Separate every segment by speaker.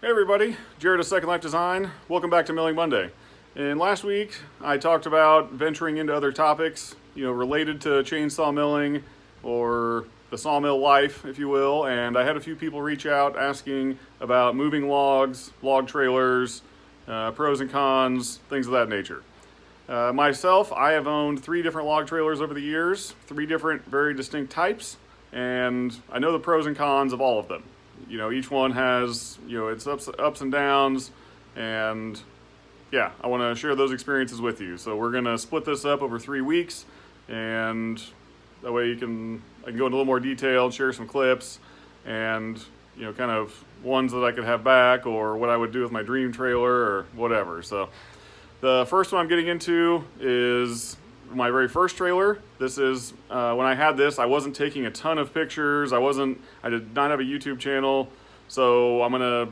Speaker 1: Hey everybody, Jared of Second Life Design. Welcome back to Milling Monday. And last week I talked about venturing into other topics, related to chainsaw milling or the sawmill life, if you will. And I had a few people reach out asking about moving logs, log trailers, pros and cons, things of that nature. Myself, I have owned 3 different log trailers over the years, 3 different very distinct types, and I know the pros and cons of all of them. Each one has, its ups and downs, and yeah, I want to share those experiences with you. So we're going to split this up over 3 weeks, and that way I can go into a little more detail, share some clips, and, kind of ones that I could have back, or what I would do with my dream trailer, or whatever. So the first one I'm getting into is my very first trailer. This is when I had this, I wasn't taking a ton of pictures. I did not have a YouTube channel, so I'm gonna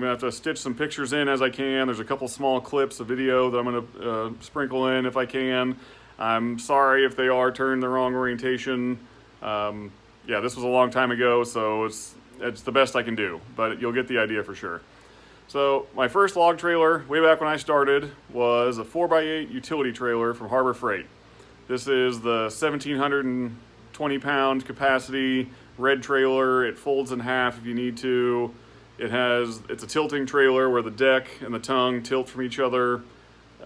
Speaker 1: have to stitch some pictures in as I can. There's a couple small clips of video that I'm gonna sprinkle in if I can. I'm sorry if they are turned the wrong orientation. Yeah, this was a long time ago, so it's the best I can do, but you'll get the idea for sure. So my first log trailer, way back when I started, was a 4x8 utility trailer from Harbor Freight. This is the 1,720 pound capacity red trailer. It folds in half if you need to. It's a tilting trailer where the deck and the tongue tilt from each other.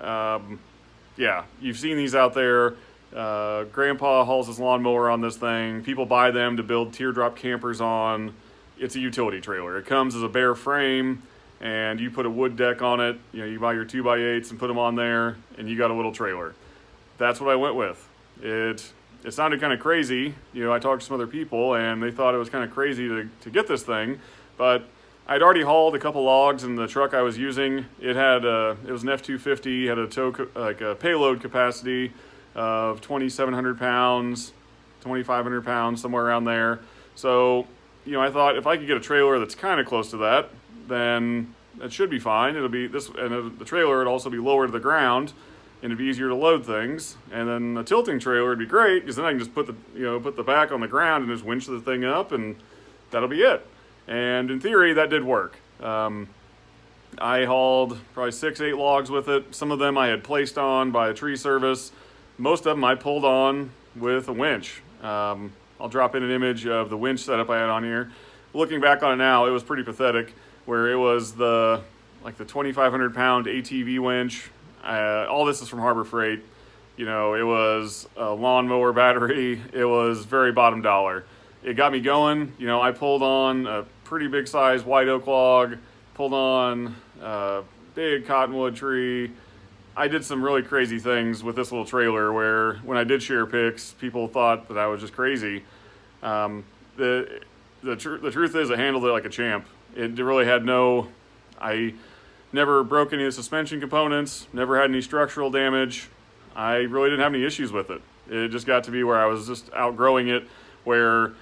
Speaker 1: Yeah, you've seen these out there. Grandpa hauls his lawnmower on this thing. People buy them to build teardrop campers on. It's a utility trailer. It comes as a bare frame, and you put a wood deck on it. You buy your 2x8s and put them on there, and you got a little trailer. That's what I went with. It sounded kind of crazy. I talked to some other people, and they thought it was kind of crazy to get this thing, but I'd already hauled a couple logs in the truck I was using. It was an F-250, had a payload capacity of 2,700 pounds, 2,500 pounds, somewhere around there. So, I thought if I could get a trailer that's kind of close to that, then it should be fine. It'll be this, and the trailer would also be lower to the ground, and it'd be easier to load things. And then a tilting trailer would be great, because then I can just put the back on the ground and just winch the thing up, and that'll be it. And in theory, that did work. I hauled probably 6-8 logs with it. Some of them I had placed on by a tree service. Most of them I pulled on with a winch. I'll drop in an image of the winch setup I had on here. Looking back on it now, it was pretty pathetic, where it was the 2,500 pound ATV winch. All this is from Harbor Freight. It was a lawnmower battery. It was very bottom dollar. It got me going. I pulled on a pretty big size white oak log, pulled on a big cottonwood tree. I did some really crazy things with this little trailer where when I did share pics, people thought that I was just crazy. The truth is I handled it like a champ. It really had I never broke any of the suspension components, never had any structural damage. I really didn't have any issues with it. It just got to be where I was just outgrowing it, where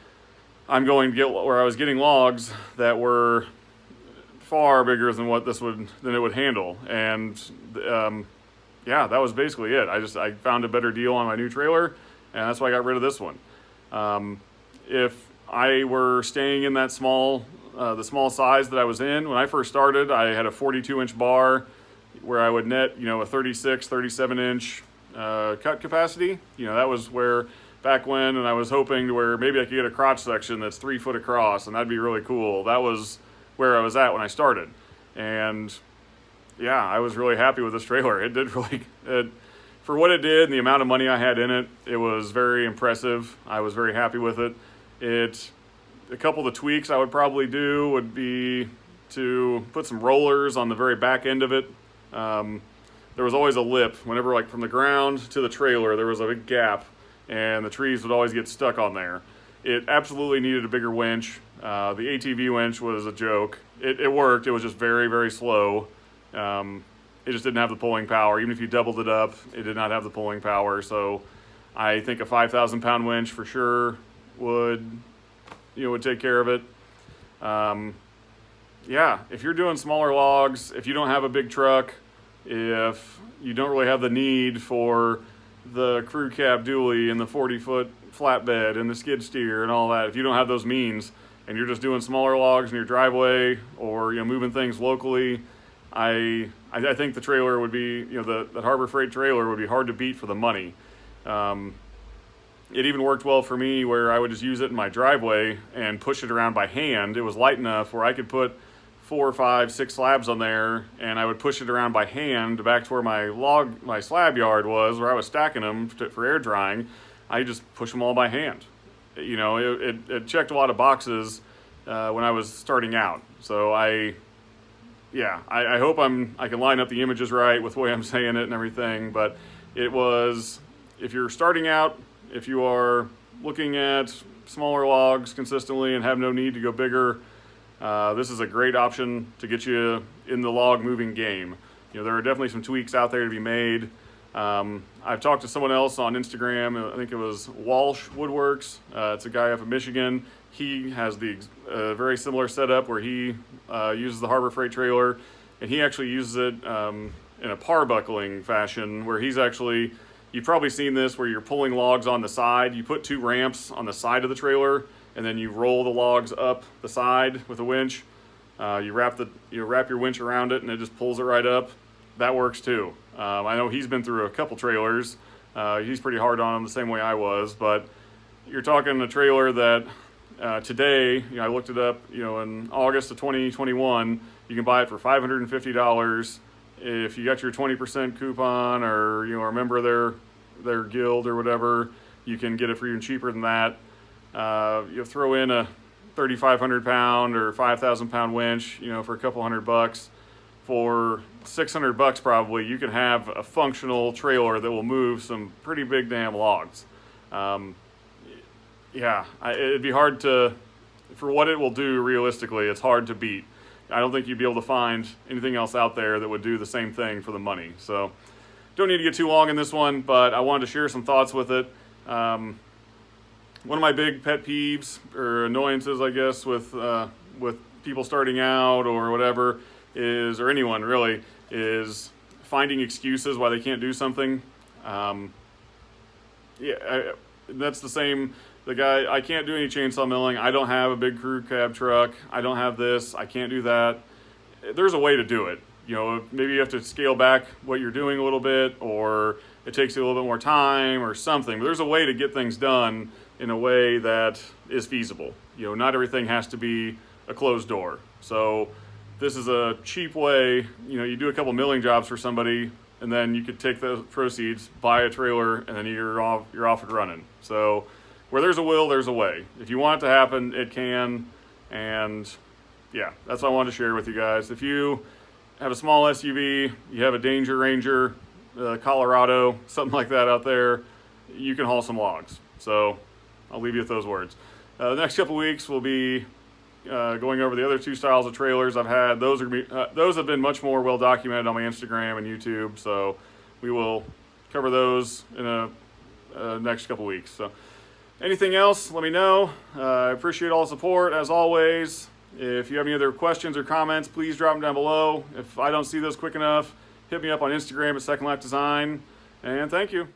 Speaker 1: I was getting logs that were far bigger than than it would handle. And yeah, that was basically it. I found a better deal on my new trailer, and that's why I got rid of this one. If I were staying in that the small size that I was in, when I first started, I had a 42-inch bar where I would net, a 36, 37-inch cut capacity. That was where back when, and I was hoping to where maybe I could get a crotch section that's 3 foot across, and that'd be really cool. That was where I was at when I started. And yeah, I was really happy with this trailer. It did for what it did and the amount of money I had in it, it was very impressive. I was very happy with it. A couple of the tweaks I would probably do would be to put some rollers on the very back end of it. There was always a lip. Whenever, from the ground to the trailer, there was a big gap, and the trees would always get stuck on there. It absolutely needed a bigger winch. The ATV winch was a joke. It worked. It was just very, very slow. It just didn't have the pulling power. Even if you doubled it up, it did not have the pulling power. So I think a 5,000 pound winch for sure would take care of it. Yeah, if you're doing smaller logs, if you don't have a big truck, if you don't really have the need for the crew cab dually and the 40-foot flatbed and the skid steer and all that, if you don't have those means, and you're just doing smaller logs in your driveway, or moving things locally, I think the trailer would be, that Harbor Freight trailer would be hard to beat for the money. It even worked well for me where I would just use it in my driveway and push it around by hand. It was light enough where I could put 4, 5, 6 slabs on there, and I would push it around by hand back to where my slab yard was, where I was stacking them for air drying. I just push them all by hand. It checked a lot of boxes when I was starting out. So I hope I can line up the images right with the way I'm saying it and everything. But it was, if you're starting out, if you are looking at smaller logs consistently and have no need to go bigger, this is a great option to get you in the log moving game. There are definitely some tweaks out there to be made. I've talked to someone else on Instagram, I think it was Walsh Woodworks. It's a guy up in Michigan. He has the very similar setup where he uses the Harbor Freight trailer, and he actually uses it in a parbuckling fashion, where he's actually, you've probably seen this where you're pulling logs on the side. You put 2 ramps on the side of the trailer, and then you roll the logs up the side with a winch. You wrap your winch around it, and it just pulls it right up. That works too. I know he's been through a couple trailers. He's pretty hard on them the same way I was, but you're talking a trailer that today, I looked it up, in August of 2021, you can buy it for $550. If you got your 20% coupon, or are a member of their guild or whatever, you can get it for even cheaper than that. You throw in a 3,500 pound or 5,000 pound winch, for a couple $100. For $600 probably, you can have a functional trailer that will move some pretty big damn logs. It'd be hard to, for what it will do realistically, it's hard to beat. I don't think you'd be able to find anything else out there that would do the same thing for the money. So don't need to get too long in this one, but I wanted to share some thoughts with it. One of my big pet peeves or annoyances, I guess, with people starting out or whatever is, or anyone really, is finding excuses why they can't do something. That's the same. The guy, I can't do any chainsaw milling. I don't have a big crew cab truck. I don't have this. I can't do that. There's a way to do it. Maybe you have to scale back what you're doing a little bit, or it takes you a little bit more time or something. But there's a way to get things done in a way that is feasible. Not everything has to be a closed door. So this is a cheap way. You do a couple milling jobs for somebody, and then you could take those proceeds, buy a trailer, and then you're off and running. So where there's a will, there's a way. If you want it to happen, it can. And yeah, that's what I wanted to share with you guys. If you have a small SUV, you have a Danger Ranger, Colorado, something like that out there, you can haul some logs. So I'll leave you with those words. The next couple weeks we'll be going over the other 2 styles of trailers I've had. Those have been much more well documented on my Instagram and YouTube, so we will cover those in a next couple weeks. So anything else, let me know. I appreciate all the support as always. If you have any other questions or comments, please drop them down below. If I don't see those quick enough, hit me up on Instagram at Secondlifedesign, and thank you.